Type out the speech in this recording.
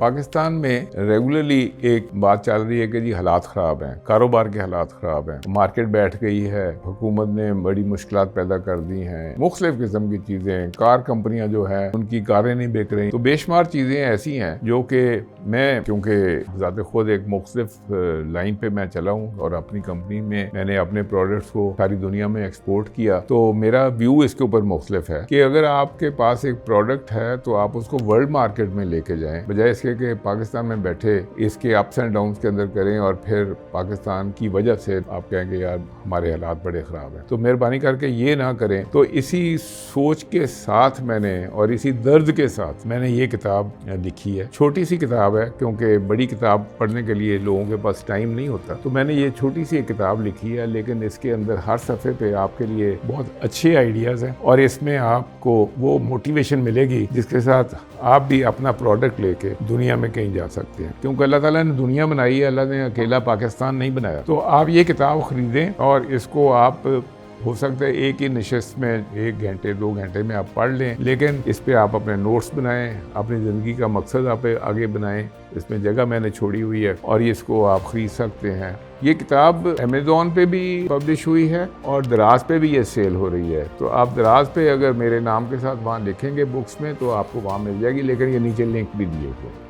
पाकिस्तान में रेगुलरली एक बात चल रही है कि जी हालात ख़राब हैं, कारोबार के हालात ख़राब हैं, मार्केट बैठ गई है, हुकूमत ने बड़ी मुश्किलात पैदा कर दी हैं, मुख्तलिफ किस्म की चीज़ें, कार कंपनियां जो हैं उनकी कारें नहीं बिक रही, तो बेशुमार चीज़ें ऐसी हैं जो कि मैं क्योंकि ज़ाते खुद एक मुख्तलिफ लाइन पे मैं चला हूँ और अपनी कंपनी में मैंने अपने प्रोडक्ट्स को सारी दुनिया में एक्सपोर्ट किया, तो मेरा व्यू इसके ऊपर मुख्तलिफ है कि अगर आपके पास एक प्रोडक्ट है तो आप उसको वर्ल्ड मार्केट में लेके जाएं, बजाय इसके कि पाकिस्तान में बैठे इसके अप्स एंड डाउन्स के अंदर करें और फिर पाकिस्तान की वजह से आप कहेंगे यार हमारे हालात बड़े ख़राब हैं। तो मेहरबानी करके ये ना करें। तो इसी सोच के साथ मैंने और इसी दर्द के साथ मैंने ये किताब लिखी है। छोटी सी किताब है क्योंकि बड़ी किताब पढ़ने के लिए लोगों के पास टाइम नहीं होता, तो मैंने ये छोटी सी किताब लिखी है, लेकिन इसके अंदर हर सफ़े पे आपके लिए बहुत अच्छे आइडियाज़ हैं और इसमें आपको वो मोटिवेशन मिलेगी जिसके साथ आप भी अपना प्रोडक्ट लेके दुनिया में कहीं जा सकते हैं, क्योंकि अल्लाह ताला ने दुनिया बनाई है, अल्लाह ने अकेला पाकिस्तान नहीं बनाया। तो आप ये किताब खरीदें और इसको आप हो सकता है एक ही नशिस्त में 1 घंटे 2 घंटे में आप पढ़ लें, लेकिन इस पे आप अपने नोट्स बनाएं, अपनी ज़िंदगी का मकसद आप आगे बनाएं। इसमें जगह मैंने छोड़ी हुई है और इसको आप ख़रीद सकते हैं। ये किताब अमेज़ॉन पे भी पब्लिश हुई है और दराज पे भी ये सेल हो रही है। तो आप दराज पे अगर मेरे नाम के साथ वहाँ लिखेंगे बुक्स में तो आपको वहाँ मिल जाएगी, लेकिन ये नीचे लिंक भी दिए हुए।